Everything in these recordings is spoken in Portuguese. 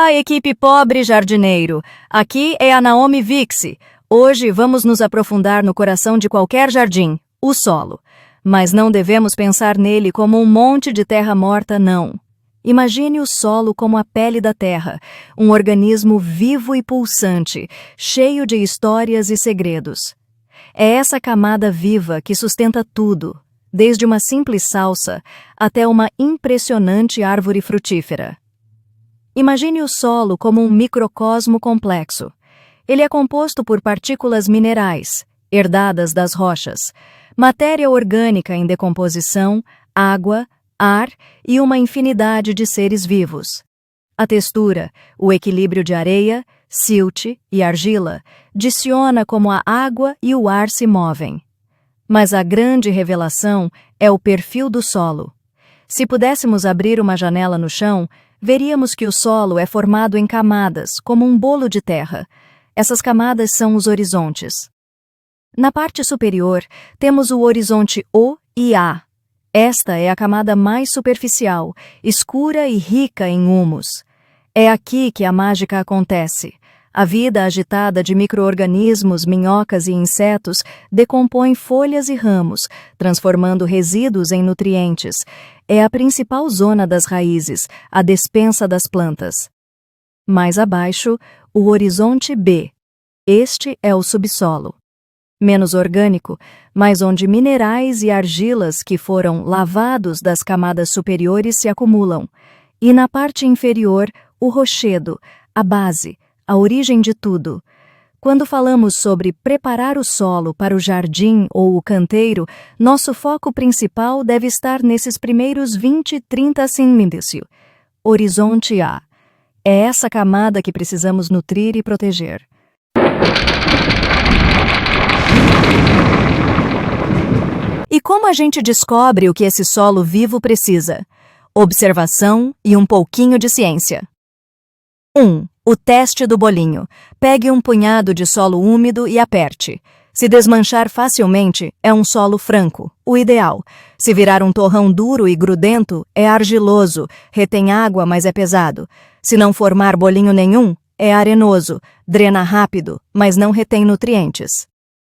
Olá, equipe Pobre Jardineiro! Aqui é a Naomi Vixi. Hoje vamos nos aprofundar no coração de qualquer jardim, o solo. Mas não devemos pensar nele como um monte de terra morta, não. Imagine o solo como a pele da terra, um organismo vivo e pulsante, cheio de histórias e segredos. É essa camada viva que sustenta tudo, desde uma simples salsa até uma impressionante árvore frutífera. Imagine o solo como um microcosmo complexo. Ele é composto por partículas minerais, herdadas das rochas, matéria orgânica em decomposição, água, ar e uma infinidade de seres vivos. A textura, o equilíbrio de areia, silt e argila, diciona como a água e o ar se movem. Mas a grande revelação é o perfil do solo. Se pudéssemos abrir uma janela no chão, veríamos que o solo é formado em camadas, como um bolo de terra. Essas camadas são os horizontes. Na parte superior, temos o horizonte O e A. Esta é a camada mais superficial, escura e rica em humus. É aqui que a mágica acontece. A vida agitada de micro-organismos, minhocas e insetos decompõe folhas e ramos, transformando resíduos em nutrientes. É a principal zona das raízes, a despensa das plantas. Mais abaixo, o horizonte B. Este é o subsolo. Menos orgânico, mas onde minerais e argilas que foram lavados das camadas superiores se acumulam. E na parte inferior, o rochedo, a base, a origem de tudo. Quando falamos sobre preparar o solo para o jardim ou o canteiro, nosso foco principal deve estar nesses primeiros 20-30 centímetros. Horizonte A. É essa camada que precisamos nutrir e proteger. E como a gente descobre o que esse solo vivo precisa? Observação e um pouquinho de ciência. 1. O teste do bolinho. Pegue um punhado de solo úmido e aperte. Se desmanchar facilmente, é um solo franco, o ideal. Se virar um torrão duro e grudento, é argiloso, retém água, mas é pesado. Se não formar bolinho nenhum, é arenoso, drena rápido, mas não retém nutrientes.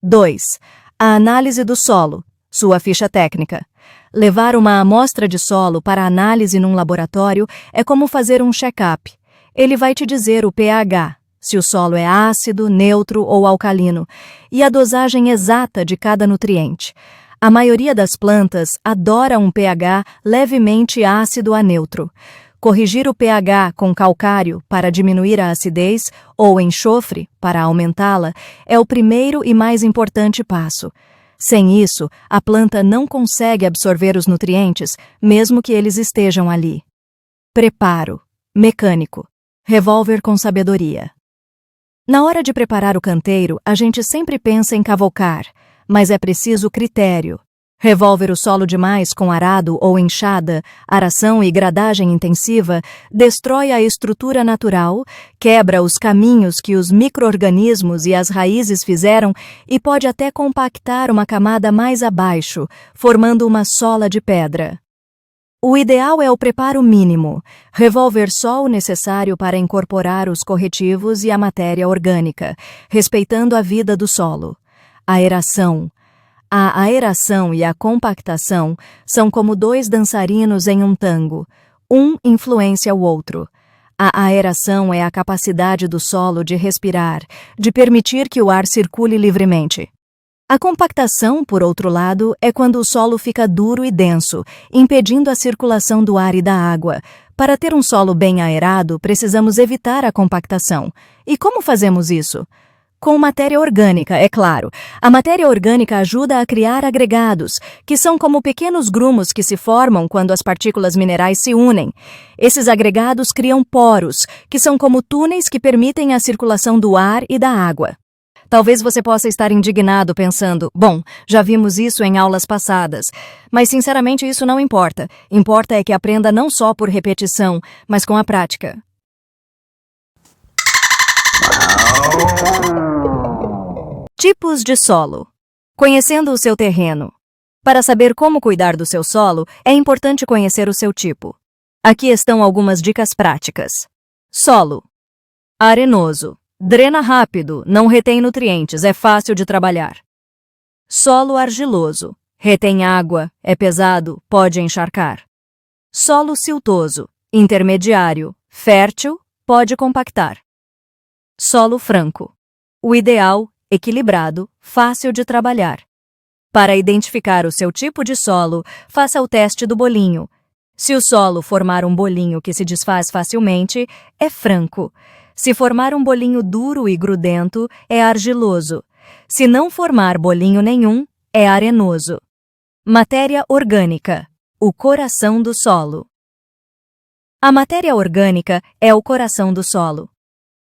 2. A análise do solo. Sua ficha técnica. Levar uma amostra de solo para análise num laboratório é como fazer um check-up. Ele vai te dizer o pH, se o solo é ácido, neutro ou alcalino, e a dosagem exata de cada nutriente. A maioria das plantas adora um pH levemente ácido a neutro. Corrigir o pH com calcário para diminuir a acidez ou enxofre para aumentá-la é o primeiro e mais importante passo. Sem isso, a planta não consegue absorver os nutrientes, mesmo que eles estejam ali. Preparo. Mecânico. Revólver com sabedoria. Na hora de preparar o canteiro, a gente sempre pensa em cavocar, mas é preciso critério. Revólver o solo demais com arado ou enxada, aração e gradagem intensiva, destrói a estrutura natural, quebra os caminhos que os micro-organismos e as raízes fizeram e pode até compactar uma camada mais abaixo, formando uma sola de pedra. O ideal é o preparo mínimo, revólver só o necessário para incorporar os corretivos e a matéria orgânica, respeitando a vida do solo. Aeração. A aeração e a compactação são como dois dançarinos em um tango. Um influencia o outro. A aeração é a capacidade do solo de respirar, de permitir que o ar circule livremente. A compactação, por outro lado, é quando o solo fica duro e denso, impedindo a circulação do ar e da água. Para ter um solo bem aerado, precisamos evitar a compactação. E como fazemos isso? Com matéria orgânica, é claro. A matéria orgânica ajuda a criar agregados, que são como pequenos grumos que se formam quando as partículas minerais se unem. Esses agregados criam poros, que são como túneis que permitem a circulação do ar e da água. Talvez você possa estar indignado pensando, bom, já vimos isso em aulas passadas. Mas sinceramente isso não importa. Importa é que aprenda não só por repetição, mas com a prática. Tipos de solo. Conhecendo o seu terreno. Para saber como cuidar do seu solo, é importante conhecer o seu tipo. Aqui estão algumas dicas práticas. Solo. Arenoso. Drena rápido, não retém nutrientes, é fácil de trabalhar. Solo argiloso. Retém água, é pesado, pode encharcar. Solo siltoso. Intermediário. Fértil, pode compactar. Solo franco. O ideal, equilibrado, fácil de trabalhar. Para identificar o seu tipo de solo, faça o teste do bolinho. Se o solo formar um bolinho que se desfaz facilmente, é franco. Se formar um bolinho duro e grudento, é argiloso. Se não formar bolinho nenhum, é arenoso. Matéria orgânica. O coração do solo. A matéria orgânica é o coração do solo.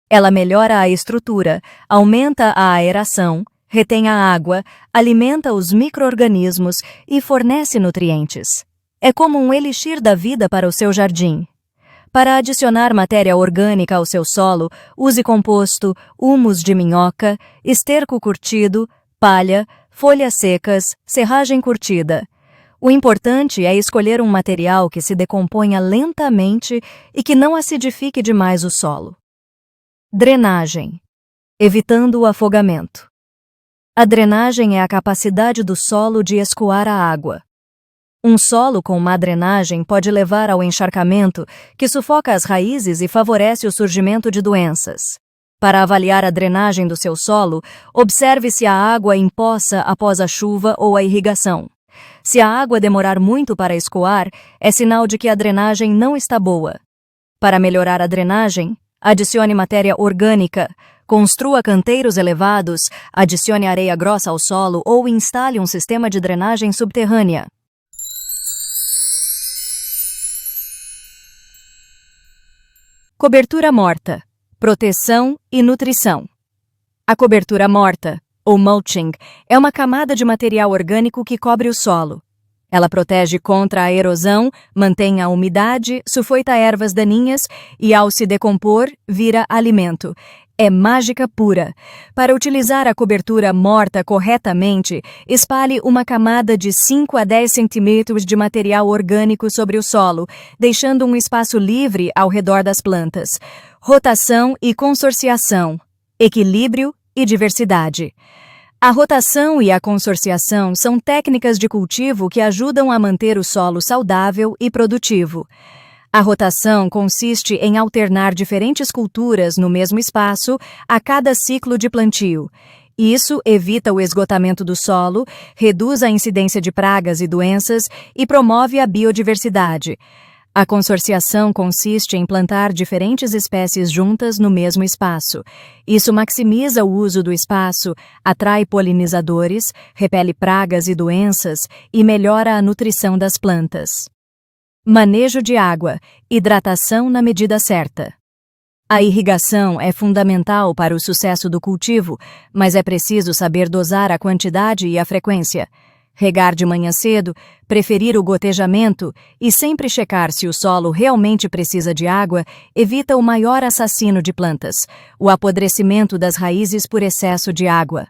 Ela melhora a estrutura, aumenta a aeração, retém a água, alimenta os micro-organismos e fornece nutrientes. É como um elixir da vida para o seu jardim. Para adicionar matéria orgânica ao seu solo, use composto, humus de minhoca, esterco curtido, palha, folhas secas, serragem curtida. O importante é escolher um material que se decomponha lentamente e que não acidifique demais o solo. Drenagem. Evitando o afogamento. A drenagem é a capacidade do solo de escoar a água. Um solo com má drenagem pode levar ao encharcamento, que sufoca as raízes e favorece o surgimento de doenças. Para avaliar a drenagem do seu solo, observe se a água empoça após a chuva ou a irrigação. Se a água demorar muito para escoar, é sinal de que a drenagem não está boa. Para melhorar a drenagem, adicione matéria orgânica, construa canteiros elevados, adicione areia grossa ao solo ou instale um sistema de drenagem subterrânea. Cobertura morta. Proteção e nutrição. A cobertura morta, ou mulching, é uma camada de material orgânico que cobre o solo. Ela protege contra a erosão, mantém a umidade, sufoita ervas daninhas e, ao se decompor, vira alimento. É mágica pura. Para utilizar a cobertura morta corretamente, espalhe uma camada de 5 a 10 centímetros de material orgânico sobre o solo, deixando um espaço livre ao redor das plantas. Rotação e consorciação. Equilíbrio e diversidade. A rotação e a consorciação são técnicas de cultivo que ajudam a manter o solo saudável e produtivo. A rotação consiste em alternar diferentes culturas no mesmo espaço a cada ciclo de plantio. Isso evita o esgotamento do solo, reduz a incidência de pragas e doenças e promove a biodiversidade. A consorciação consiste em plantar diferentes espécies juntas no mesmo espaço. Isso maximiza o uso do espaço, atrai polinizadores, repele pragas e doenças e melhora a nutrição das plantas. Manejo de água, hidratação na medida certa. A irrigação é fundamental para o sucesso do cultivo, mas é preciso saber dosar a quantidade e a frequência. Regar de manhã cedo, preferir o gotejamento e sempre checar se o solo realmente precisa de água evita o maior assassino de plantas, o apodrecimento das raízes por excesso de água.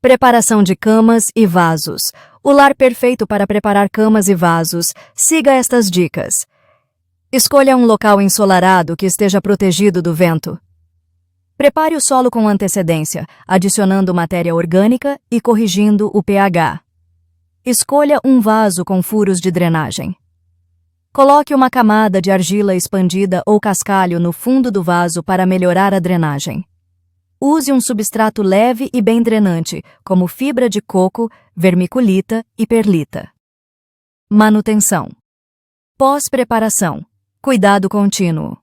Preparação de camas e vasos. O lar perfeito para preparar camas e vasos. Siga estas dicas. Escolha um local ensolarado que esteja protegido do vento. Prepare o solo com antecedência, adicionando matéria orgânica e corrigindo o pH. Escolha um vaso com furos de drenagem. Coloque uma camada de argila expandida ou cascalho no fundo do vaso para melhorar a drenagem. Use um substrato leve e bem drenante, como fibra de coco, vermiculita e perlita. Manutenção. Pós-preparação. Cuidado contínuo.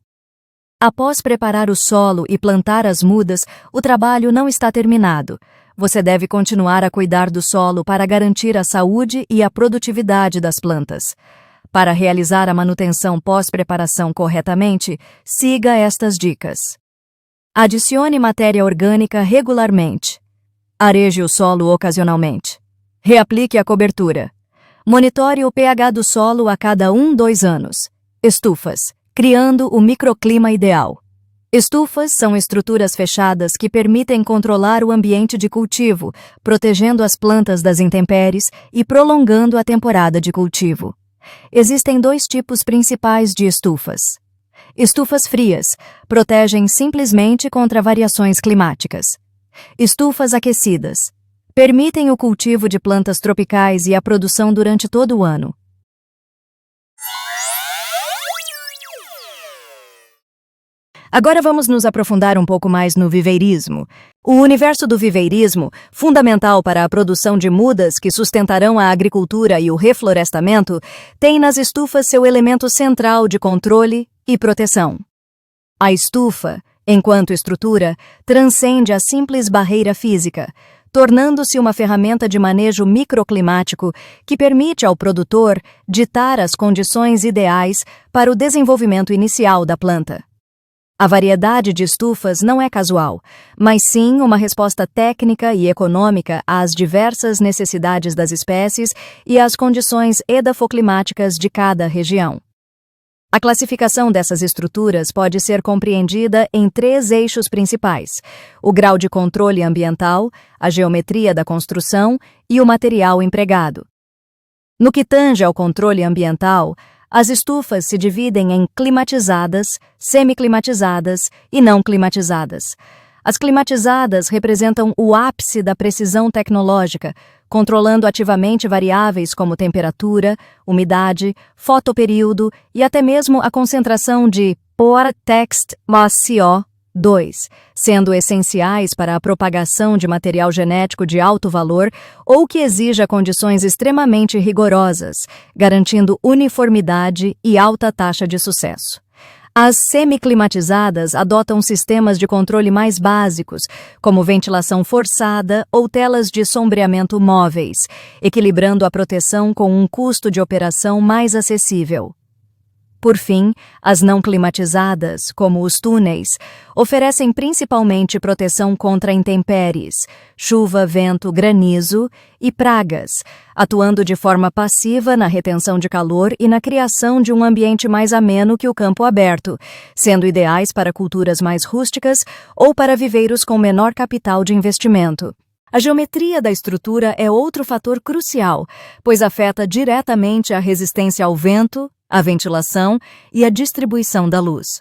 Após preparar o solo e plantar as mudas, o trabalho não está terminado. Você deve continuar a cuidar do solo para garantir a saúde e a produtividade das plantas. Para realizar a manutenção pós-preparação corretamente, siga estas dicas. Adicione matéria orgânica regularmente. Areje o solo ocasionalmente. Reaplique a cobertura. Monitore o pH do solo a cada 1-2 anos. Estufas. Criando o microclima ideal. Estufas são estruturas fechadas que permitem controlar o ambiente de cultivo, protegendo as plantas das intempéries e prolongando a temporada de cultivo. Existem dois tipos principais de estufas. Estufas frias protegem simplesmente contra variações climáticas. Estufas aquecidas permitem o cultivo de plantas tropicais e a produção durante todo o ano. Agora vamos nos aprofundar um pouco mais no viveirismo. O universo do viveirismo, fundamental para a produção de mudas que sustentarão a agricultura e o reflorestamento, tem nas estufas seu elemento central de controle e proteção. A estufa, enquanto estrutura, transcende a simples barreira física, tornando-se uma ferramenta de manejo microclimático que permite ao produtor ditar as condições ideais para o desenvolvimento inicial da planta. A variedade de estufas não é casual, mas sim uma resposta técnica e econômica às diversas necessidades das espécies e às condições edafoclimáticas de cada região. A classificação dessas estruturas pode ser compreendida em 3 eixos principais: o grau de controle ambiental, a geometria da construção e o material empregado. No que tange ao controle ambiental, as estufas se dividem em climatizadas, semiclimatizadas e não climatizadas. As climatizadas representam o ápice da precisão tecnológica, controlando ativamente variáveis como temperatura, umidade, fotoperíodo e até mesmo a concentração de CO2, sendo essenciais para a propagação de material genético de alto valor ou que exija condições extremamente rigorosas, garantindo uniformidade e alta taxa de sucesso. As semiclimatizadas adotam sistemas de controle mais básicos, como ventilação forçada ou telas de sombreamento móveis, equilibrando a proteção com um custo de operação mais acessível. Por fim, as não climatizadas, como os túneis, oferecem principalmente proteção contra intempéries, chuva, vento, granizo e pragas, atuando de forma passiva na retenção de calor e na criação de um ambiente mais ameno que o campo aberto, sendo ideais para culturas mais rústicas ou para viveiros com menor capital de investimento. A geometria da estrutura é outro fator crucial, pois afeta diretamente a resistência ao vento, a ventilação e a distribuição da luz.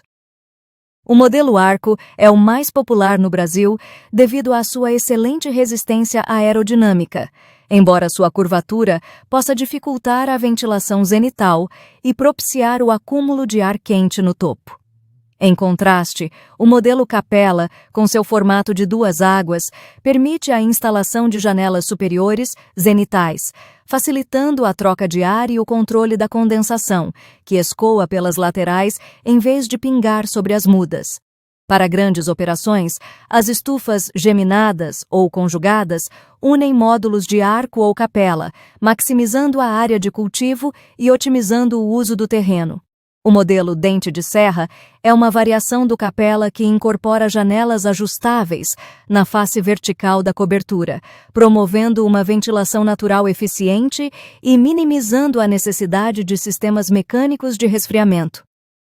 O modelo arco é o mais popular no Brasil devido à sua excelente resistência aerodinâmica, embora sua curvatura possa dificultar a ventilação zenital e propiciar o acúmulo de ar quente no topo. Em contraste, o modelo capela, com seu formato de 2 águas, permite a instalação de janelas superiores zenitais, facilitando a troca de ar e o controle da condensação, que escoa pelas laterais em vez de pingar sobre as mudas. Para grandes operações, as estufas geminadas ou conjugadas unem módulos de arco ou capela, maximizando a área de cultivo e otimizando o uso do terreno. O modelo dente de serra é uma variação do capela que incorpora janelas ajustáveis na face vertical da cobertura, promovendo uma ventilação natural eficiente e minimizando a necessidade de sistemas mecânicos de resfriamento.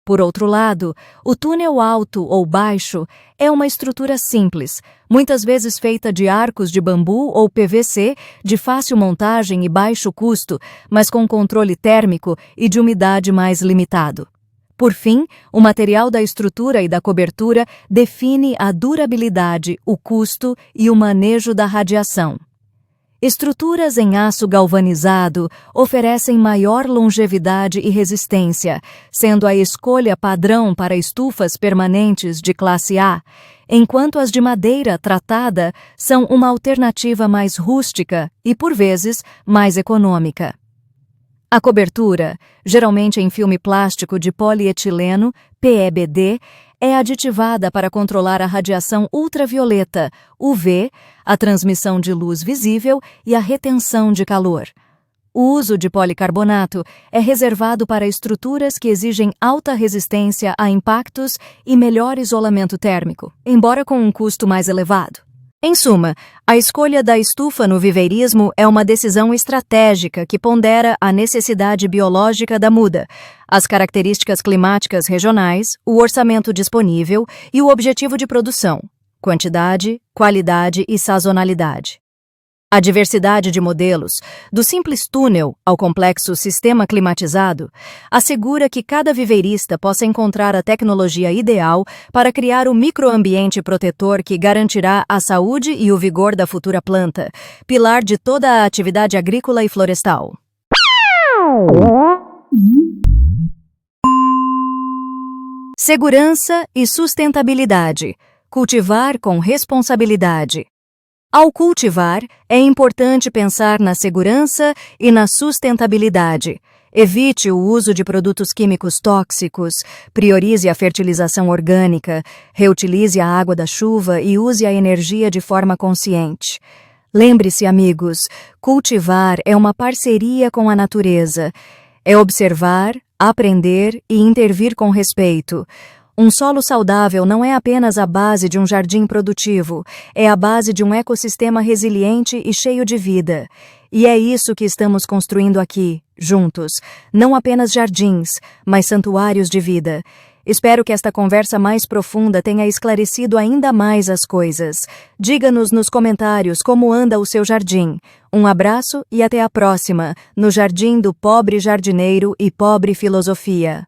Por outro lado, o túnel alto ou baixo é uma estrutura simples, muitas vezes feita de arcos de bambu ou PVC, de fácil montagem e baixo custo, mas com controle térmico e de umidade mais limitado. Por fim, o material da estrutura e da cobertura define a durabilidade, o custo e o manejo da radiação. Estruturas em aço galvanizado oferecem maior longevidade e resistência, sendo a escolha padrão para estufas permanentes de classe A, enquanto as de madeira tratada são uma alternativa mais rústica e, por vezes, mais econômica. A cobertura, geralmente em filme plástico de polietileno, PEBD, é aditivada para controlar a radiação ultravioleta, UV, a transmissão de luz visível e a retenção de calor. O uso de policarbonato é reservado para estruturas que exigem alta resistência a impactos e melhor isolamento térmico, embora com um custo mais elevado. Em suma, a escolha da estufa no viveirismo é uma decisão estratégica que pondera a necessidade biológica da muda, as características climáticas regionais, o orçamento disponível e o objetivo de produção, quantidade, qualidade e sazonalidade. A diversidade de modelos, do simples túnel ao complexo sistema climatizado, assegura que cada viveirista possa encontrar a tecnologia ideal para criar o microambiente protetor que garantirá a saúde e o vigor da futura planta, pilar de toda a atividade agrícola e florestal. Segurança e sustentabilidade. Cultivar com responsabilidade. Ao cultivar, é importante pensar na segurança e na sustentabilidade. Evite o uso de produtos químicos tóxicos, priorize a fertilização orgânica, reutilize a água da chuva e use a energia de forma consciente. Lembre-se, amigos, cultivar é uma parceria com a natureza. É observar, aprender e intervir com respeito. Um solo saudável não é apenas a base de um jardim produtivo, é a base de um ecossistema resiliente e cheio de vida. E é isso que estamos construindo aqui, juntos. Não apenas jardins, mas santuários de vida. Espero que esta conversa mais profunda tenha esclarecido ainda mais as coisas. Diga-nos nos comentários como anda o seu jardim. Um abraço e até a próxima, no Jardim do Pobre Jardineiro e Pobre Filosofia.